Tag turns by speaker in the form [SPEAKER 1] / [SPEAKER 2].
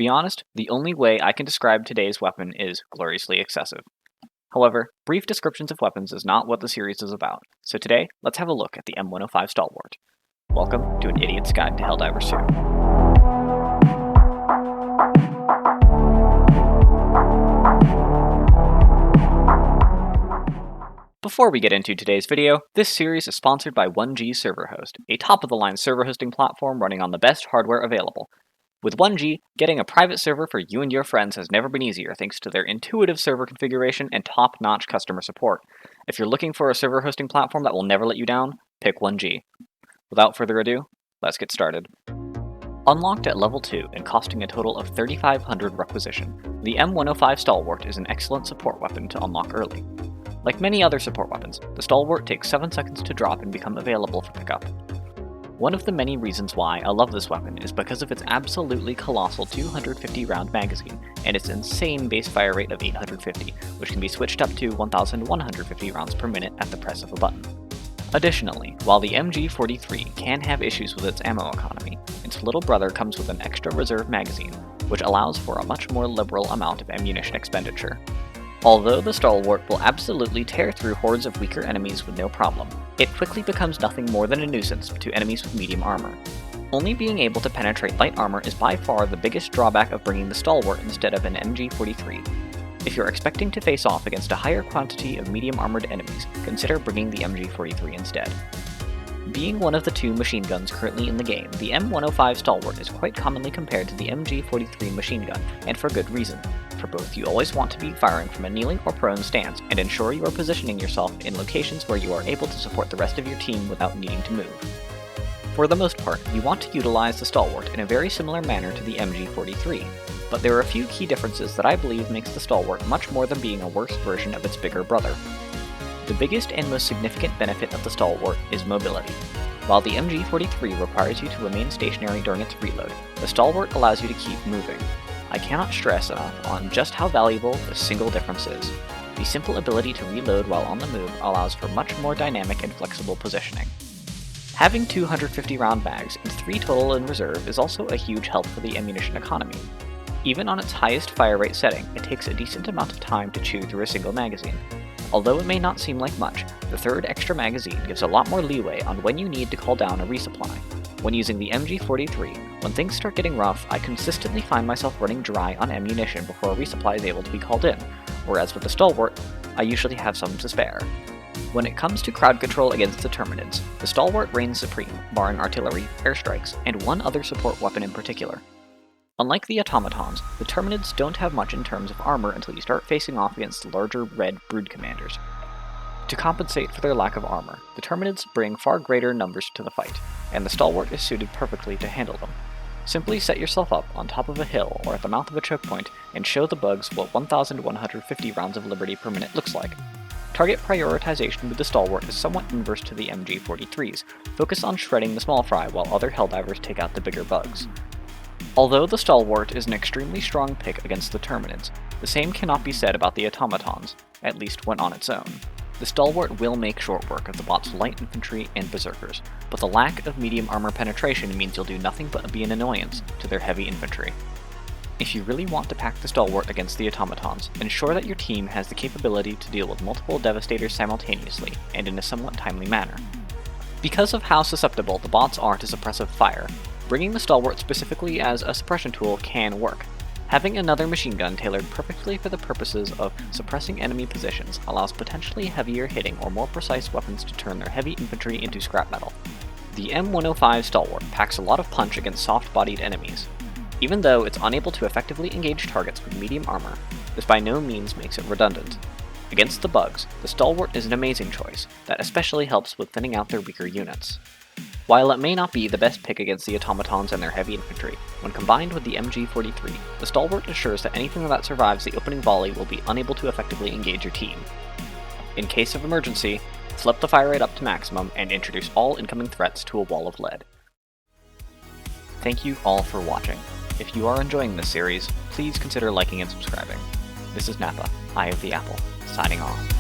[SPEAKER 1] be honest, the only way I can describe today's weapon is gloriously excessive. However, brief descriptions of weapons is not what the series is about, so today, let's have a look at the M105 Stalwart. Welcome to an Idiot's Guide to Helldivers 2. Before we get into today's video, this series is sponsored by 1G ServerHost, a top-of-the-line server hosting platform running on the best hardware available. With 1G, getting a private server for you and your friends has never been easier thanks to their intuitive server configuration and top-notch customer support. If you're looking for a server hosting platform that will never let you down, pick 1G. Without further ado, let's get started. Unlocked at level 2 and costing a total of 3,500 requisition, the M105 Stalwart is an excellent support weapon to unlock early. Like many other support weapons, the Stalwart takes 7 seconds to drop and become available for pickup. One of the many reasons why I love this weapon is because of its absolutely colossal 250 round magazine and its insane base fire rate of 850, which can be switched up to 1,150 rounds per minute at the press of a button. Additionally, while the MG43 can have issues with its ammo economy, its little brother comes with an extra reserve magazine, which allows for a much more liberal amount of ammunition expenditure. Although the Stalwart will absolutely tear through hordes of weaker enemies with no problem, it quickly becomes nothing more than a nuisance to enemies with medium armor. Only being able to penetrate light armor is by far the biggest drawback of bringing the Stalwart instead of an MG43. If you're expecting to face off against a higher quantity of medium armored enemies, consider bringing the MG43 instead. Being one of the 2 machine guns currently in the game, the M105 Stalwart is quite commonly compared to the MG43 machine gun, and for good reason. For both, you always want to be firing from a kneeling or prone stance, and ensure you are positioning yourself in locations where you are able to support the rest of your team without needing to move. For the most part, you want to utilize the Stalwart in a very similar manner to the MG43, but there are a few key differences that I believe makes the Stalwart much more than being a worse version of its bigger brother. The biggest and most significant benefit of the Stalwart is mobility. While the MG43 requires you to remain stationary during its reload, the Stalwart allows you to keep moving. I cannot stress enough on just how valuable this single difference is. The simple ability to reload while on the move allows for much more dynamic and flexible positioning. Having 250 round mags and 3 total in reserve is also a huge help for the ammunition economy. Even on its highest fire rate setting, it takes a decent amount of time to chew through a single magazine. Although it may not seem like much, the 3rd extra magazine gives a lot more leeway on when you need to call down a resupply. When using the MG43, when things start getting rough, I consistently find myself running dry on ammunition before a resupply is able to be called in, whereas with the Stalwart, I usually have some to spare. When it comes to crowd control against the Terminids, the Stalwart reigns supreme, barring artillery, airstrikes, and one other support weapon in particular. Unlike the Automatons, the Terminids don't have much in terms of armor until you start facing off against the larger red brood commanders. To compensate for their lack of armor, the Terminids bring far greater numbers to the fight, and the Stalwart is suited perfectly to handle them. Simply set yourself up on top of a hill or at the mouth of a choke point and show the bugs what 1,150 rounds of liberty per minute looks like. Target prioritization with the Stalwart is somewhat inverse to the MG43's, focus on shredding the small fry while other Helldivers take out the bigger bugs. Although the Stalwart is an extremely strong pick against the Terminids, the same cannot be said about the Automatons, at least when on its own. The Stalwart will make short work of the bot's light infantry and berserkers, but the lack of medium armor penetration means you'll do nothing but be an annoyance to their heavy infantry. If you really want to pack the Stalwart against the Automatons, ensure that your team has the capability to deal with multiple Devastators simultaneously, and in a somewhat timely manner. Because of how susceptible the bots are to suppressive fire, bringing the Stalwart specifically as a suppression tool can work. Having another machine gun tailored perfectly for the purposes of suppressing enemy positions allows potentially heavier hitting or more precise weapons to turn their heavy infantry into scrap metal. The M105 Stalwart packs a lot of punch against soft-bodied enemies. Even though it's unable to effectively engage targets with medium armor, this by no means makes it redundant. Against the bugs, the Stalwart is an amazing choice that especially helps with thinning out their weaker units. While it may not be the best pick against the Automatons and their heavy infantry, when combined with the MG43, the Stalwart ensures that anything that survives the opening volley will be unable to effectively engage your team. In case of emergency, flip the fire rate up to maximum and introduce all incoming threats to a wall of lead. Thank you all for watching. If you are enjoying this series, please consider liking and subscribing. This is Nappa, Eye of the Apple, signing off.